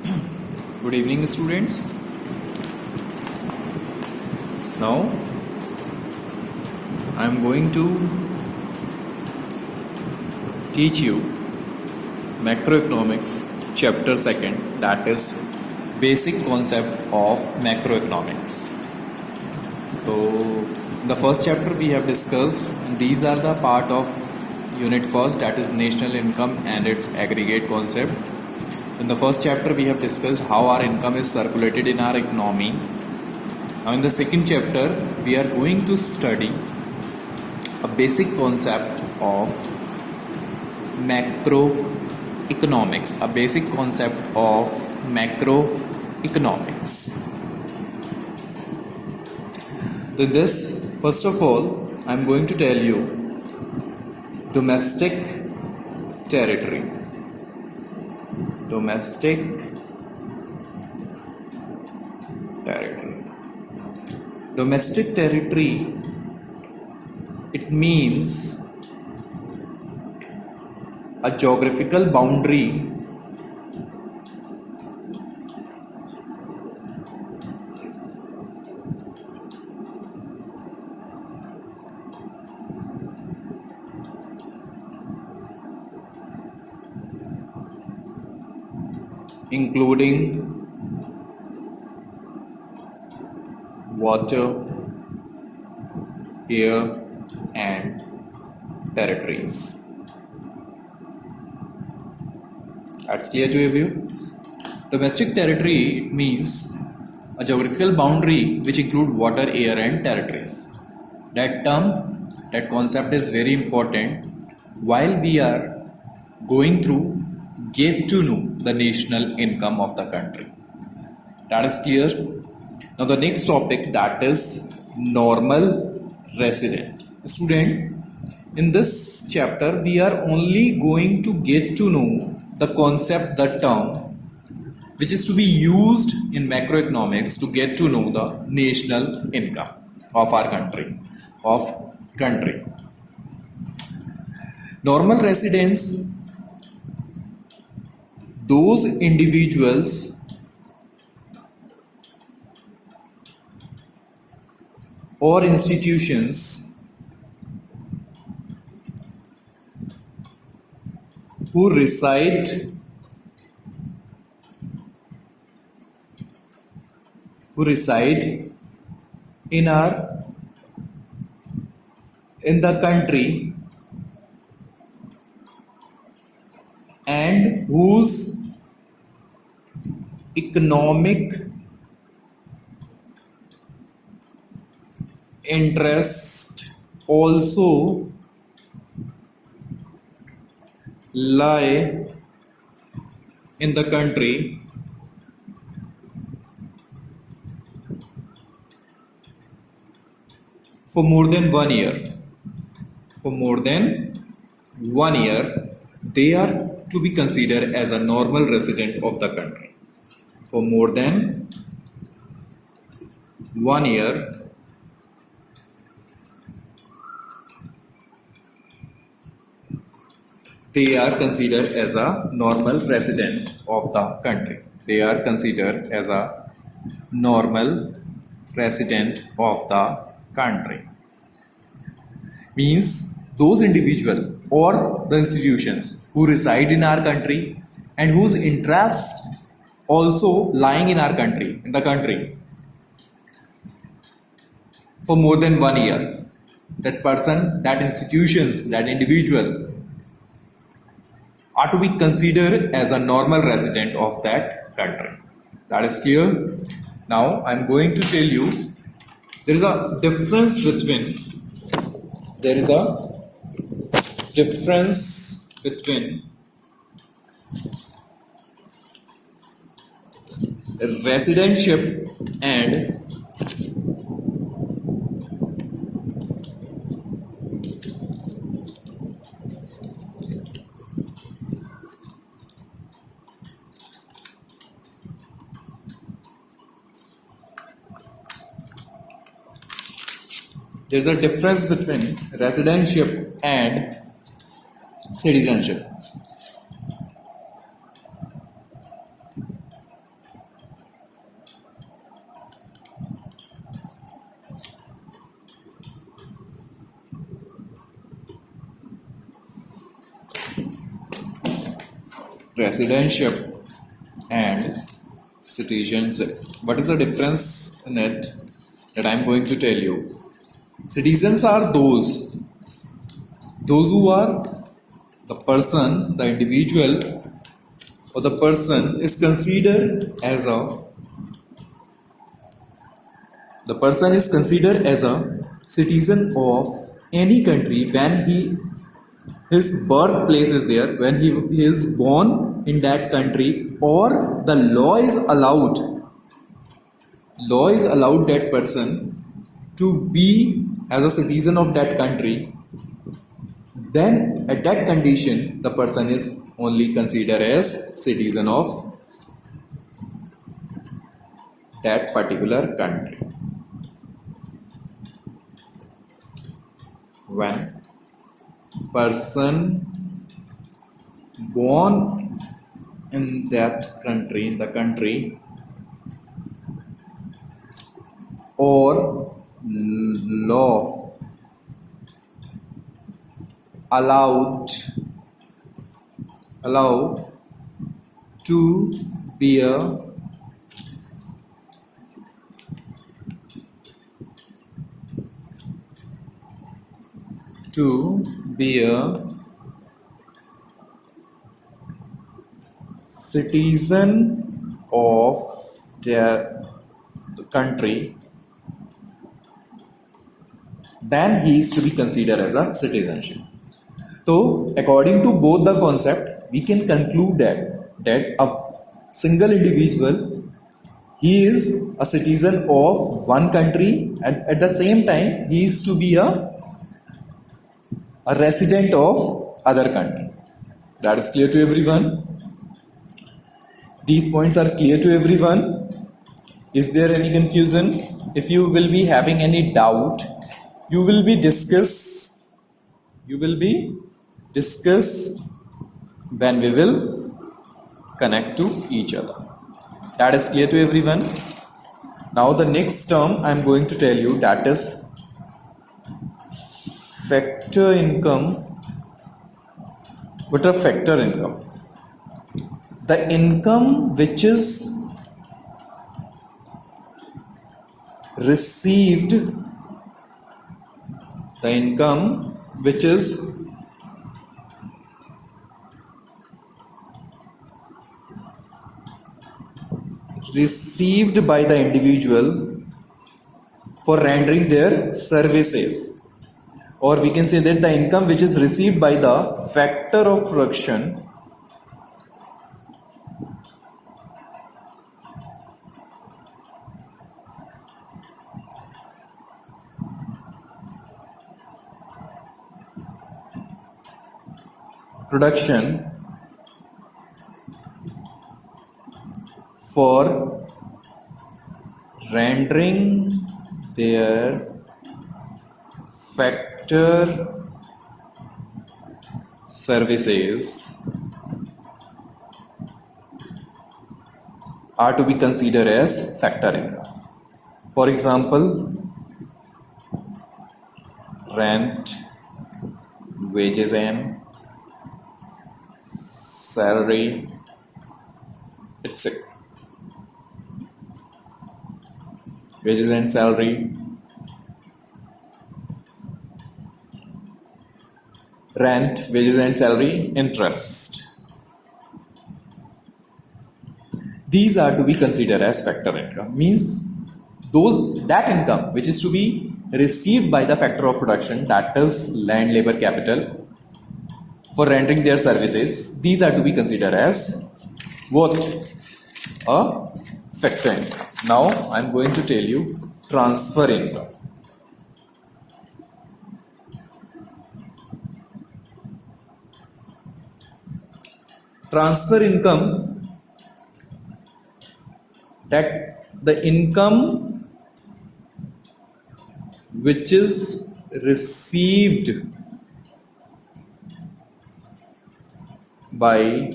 Good evening, students. Now, I am going to teach you macroeconomics chapter 2nd, that is basic concept of macroeconomics. So, the first chapter we have discussed, and these are the part of unit first, that is national income and its aggregate concept. In the first chapter we have discussed how our income is circulated in our economy. Now in the second chapter we are going to study a basic concept of macroeconomics, a basic concept of macroeconomics. In this, first of all, I am going to tell you domestic territory. Domestic territory. Domestic territory, it means a geographical boundary including water, air, and territories. That's clear to you? Domestic territory means a geographical boundary which include water, air, and territories. That term, that concept is very important while we are going through get to know the national income of the country. That is clear. Now the next topic, that is normal resident. Student, in this chapter we are only going to get to know the concept, the term which is to be used in macroeconomics to get to know the national income of our country. Normal residents, those individuals or institutions who reside in the country and whose economic interest also lie in the country for more than 1 year. For more than 1 year, they are to be considered as a normal resident of the country. For more than 1 year, they are considered as a normal resident of the country. They are considered as a normal resident of the country. Means those individuals or the institutions who reside in our country and whose interest also lying in our country, in the country for more than 1 year. That person, that institutions, that individual are to be considered as a normal resident of that country. That is clear. Now I am going to tell you there is a difference between residentship and there's a difference between residentship and citizenship. Residentship and citizenship. What is the difference in it that I am going to tell you? Citizens are those who are the person, the individual, or the person is considered as a citizen of any country when his birthplace is there, when he is born in that country, or the law is allowed that person to be as a citizen of that country. Then at that condition the person is only considered as citizen of that particular country. When person born in that country, in the country, or law allow to be a citizen of the country, then he is to be considered as a citizenship. So according to both the concept, we can conclude that a single individual, he is a citizen of one country, and at the same time he is to be a resident of other country. That is clear to everyone? These points are clear to everyone? Is there any confusion? If you will be having any doubt, you will be discuss when we will connect to each other. That is clear to everyone? Now the next term I am going to tell you, that is factor income. What is factor income? The income which is received by the individual for rendering their services, or we can say that the income which is received by the factor of production for rendering their factor services are to be considered as factor income. For example, rent, wages and salary, etc. Wages and salary, rent, wages and salary, interest. These are to be considered as factor income. Means that income which is to be received by the factor of production, that is land, labor, capital, for rendering their services, these are to be considered as what? A factor income. Now I am going to tell you transfer income. Transfer income, that the income which is received by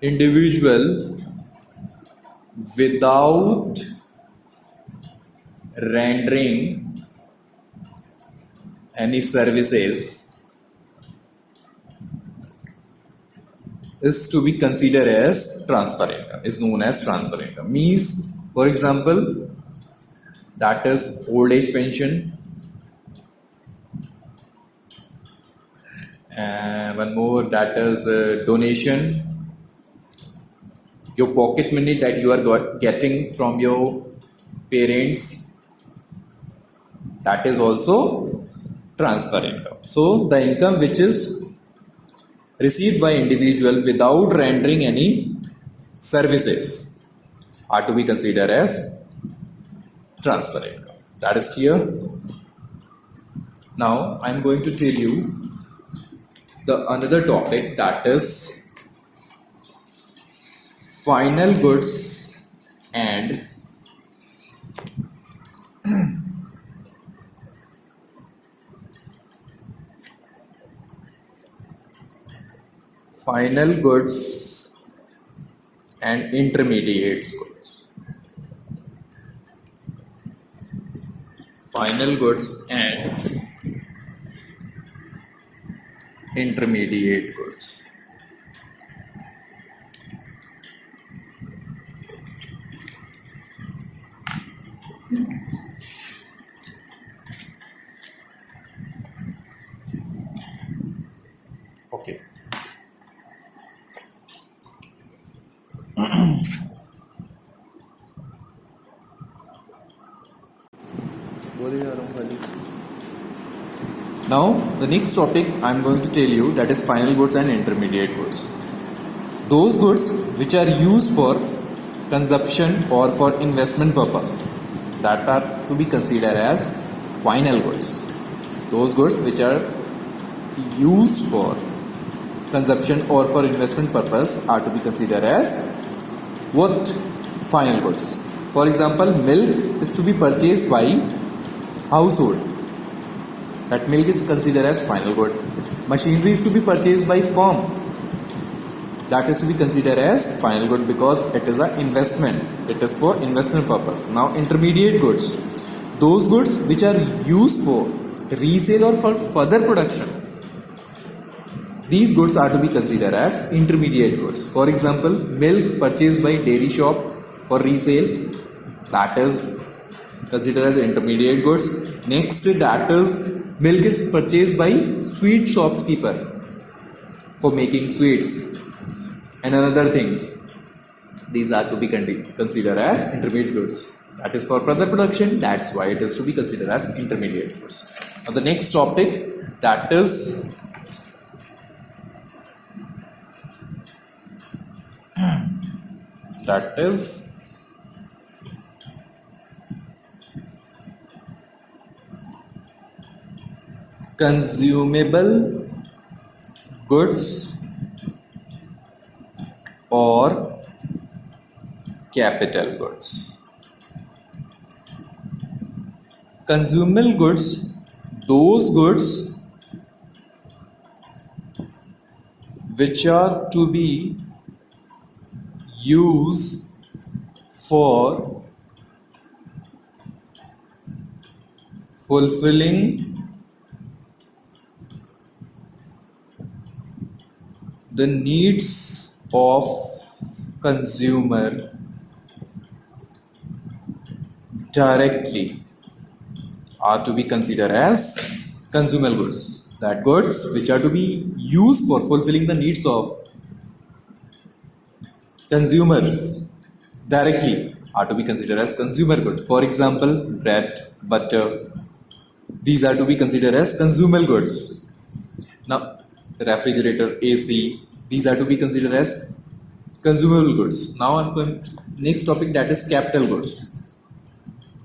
individual without rendering any services is to be considered as transfer income, is known as transfer income. Means, for example, that is old age pension, and one more, that is donation, your pocket money that you are getting from your parents, that is also transfer income. So the income which is received by individual without rendering any services are to be considered as transfer income. That is clear. Now I am going to tell you the another topic, that is final goods and final goods and intermediate goods. Final goods and intermediate goods. Okay. Now the next topic I am going to tell you, that is final goods and intermediate goods. Those goods which are used for consumption or for investment purpose, that are to be considered as final goods. Those goods which are used for consumption or for investment purpose are to be considered as what? Final goods. For example, milk is to be purchased by household. That milk is considered as final good. Machinery is to be purchased by firm. That is to be considered as final good because it is an investment. It is for investment purpose. Now intermediate goods. Those goods which are used for resale or for further production. These goods are to be considered as intermediate goods. For example, milk purchased by dairy shop for resale, that is considered as intermediate goods. Next, that is milk is purchased by sweet shopkeeper for making sweets and other things. These are to be considered as intermediate goods. That is for further production. That's why it is to be considered as intermediate goods. Now the next topic, that is consumable goods or capital goods. Consumable goods, those goods which are to be used for fulfilling the needs of consumer directly are to be considered as consumable goods. That goods which are to be used for fulfilling the needs of consumers directly are to be considered as consumer goods. For example, bread, butter, these are to be considered as consumable goods. Now, refrigerator, AC, these are to be considered as consumable goods. Now I'm going to next topic, that is capital goods.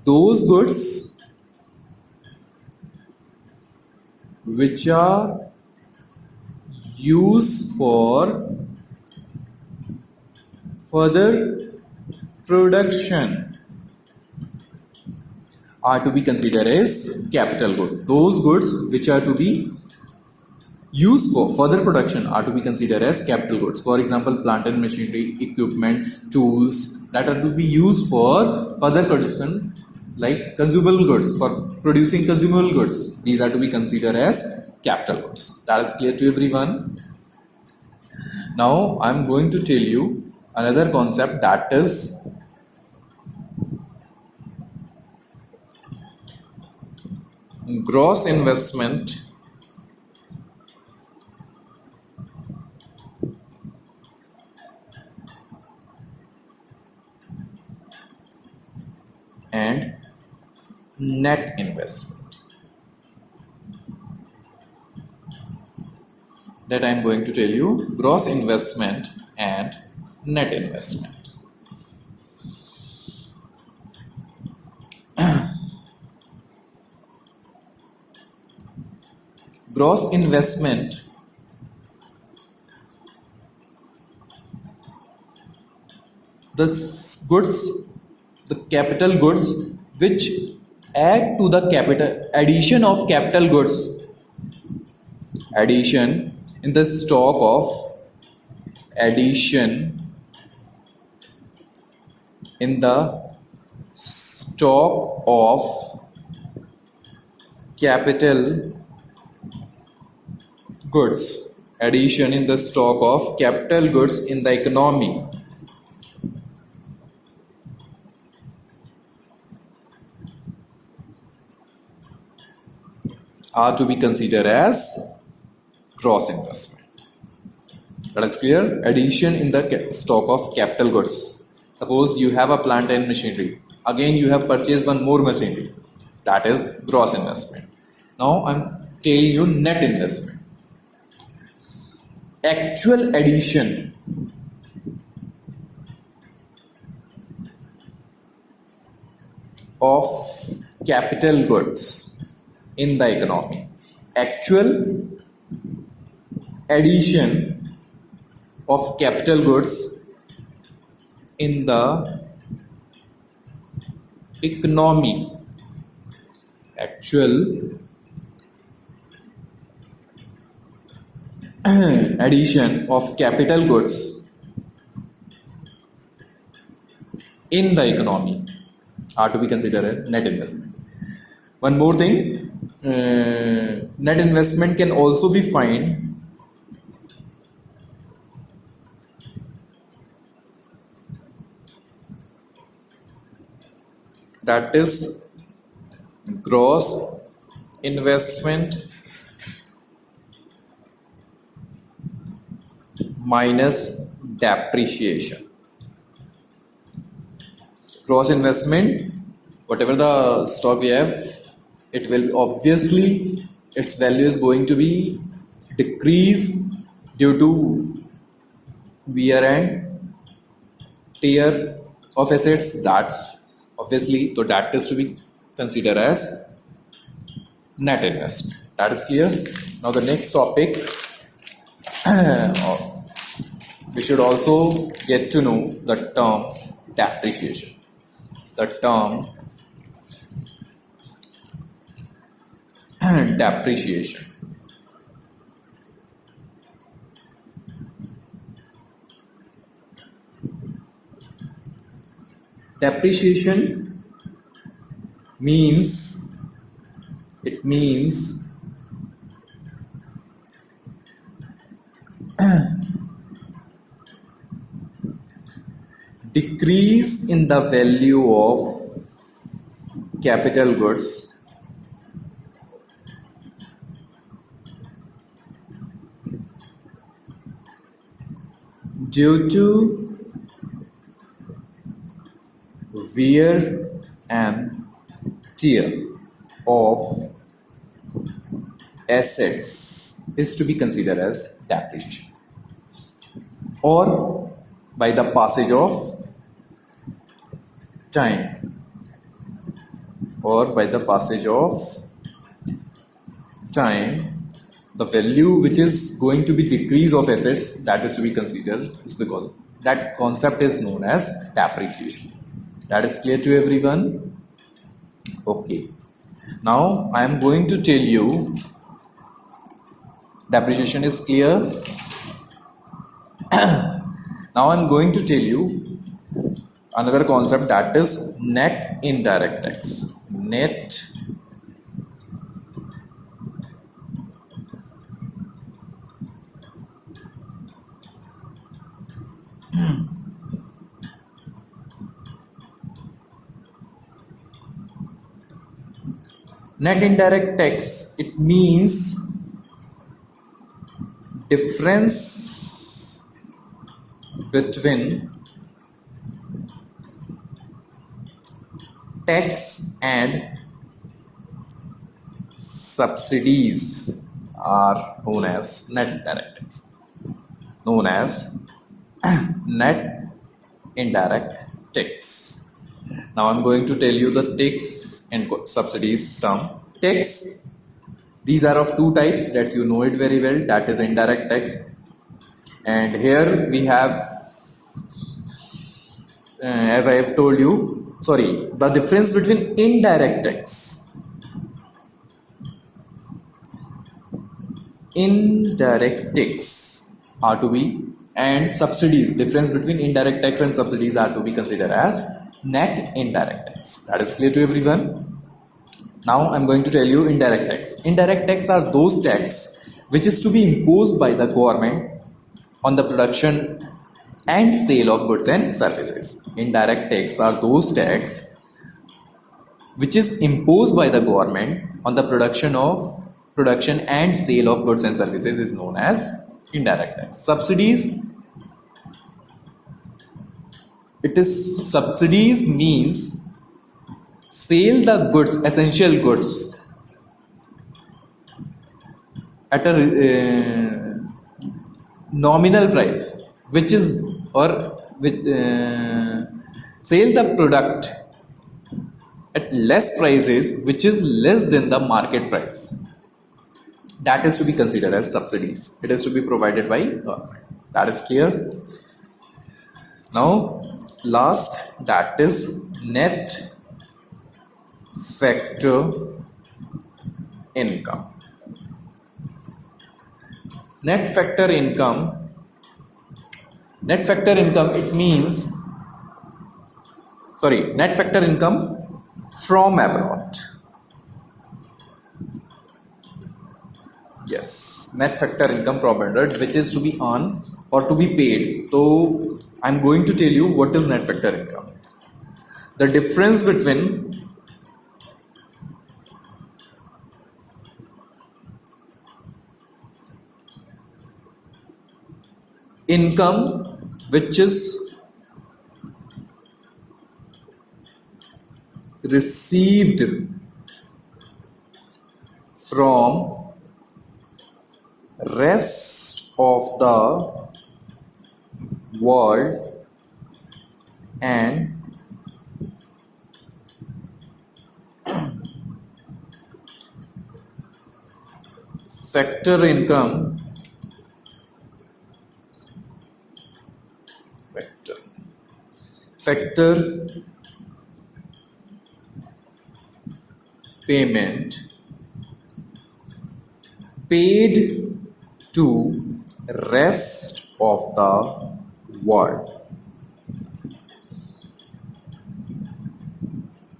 Those goods which are used for further production are to be considered as capital goods. Those goods which are to be used for further production are to be considered as capital goods. For example, plant and machinery, equipments, tools that are to be used for further production, like consumable goods, for producing consumable goods. These are to be considered as capital goods. That is clear to everyone. Now I'm going to tell you another concept, that is gross investment and net investment. That I'm going to tell you gross investment and net investment. Gross investment the goods, the capital goods which add to the capital, addition of capital goods, addition in the stock of, addition in the stock of capital goods, addition in the stock of capital goods in the economy are to be considered as gross investment. That is clear? Addition in the stock of capital goods. Suppose you have a plant and machinery. Again, you have purchased one more machinery. That is gross investment. Now I'm telling you net investment. Actual addition of capital goods in the economy. Actual addition of capital goods in the economy. Actual addition of capital goods in the economy are to be considered a net investment. One more thing, net investment can also be found that is gross investment minus depreciation. Gross investment, whatever the stock we have, it will obviously, its value is going to be decrease due to wear and tear of assets. That's obviously, so that is to be considered as net investment. That is clear. Now the next topic, we should also get to know the term depreciation. The term depreciation. Depreciation means, it means decrease in the value of capital goods due to wear and tear of assets is to be considered as depreciation, or by the passage of time, or by the passage of time, the value which is going to be decrease of assets, that is to be considered, is because that concept is known as depreciation. That is clear to everyone? Okay. Now I am going to tell you, depreciation is clear. Now I am going to tell you another concept, that is net indirect tax. Net Net indirect tax, it means difference between tax and subsidies are known as net indirect tax. Known as net indirect tax. Now I'm going to tell you the tax and subsidies term. Tax, these are of two types that you know it very well, that is indirect tax. And here we have, as I have told you, the difference between indirect tax. Indirect tax are to be, and subsidies, difference between indirect tax and subsidies are to be considered as net indirect tax. That is clear to everyone. Now I'm going to tell you indirect tax. Indirect tax are those tax which is to be imposed by the government on the production and sale of goods and services. Indirect tax are those tax which is imposed by the government on the production and sale of goods and services is known as indirect tax. Subsidies, subsidies means sell the goods, essential goods at a nominal price, which is, or with sell the product at less prices which is less than the market price. That is to be considered as subsidies. It is to be provided by government. That is clear. Now last, that is net factor income. Net factor income, it means, net factor income from abroad. Yes, net factor income from abroad, which is to be earned or to be paid. So I'm going to tell you what is net factor income. The difference between income which is received from rest of the world and factor income factor payment paid to rest of the world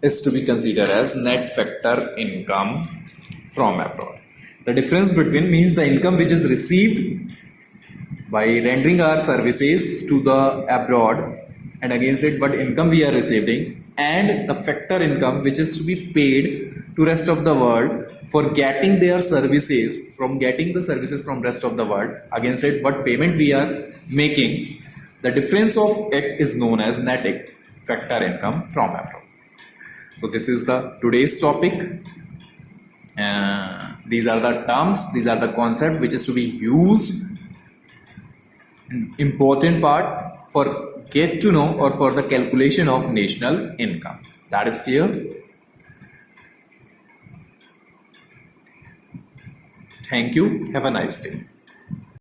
is to be considered as net factor income from abroad. The difference between means the income which is received by rendering our services to the abroad, and against it what income we are receiving, and the factor income which is to be paid to rest of the world for getting their services, from getting the services from rest of the world, against it what payment we are making. The difference of it is known as net factor income from abroad. So this is the today's topic. These are the terms, these are the concepts which is to be used. Important part for get to know or for the calculation of national income. That is clear. Thank you. Have a nice day.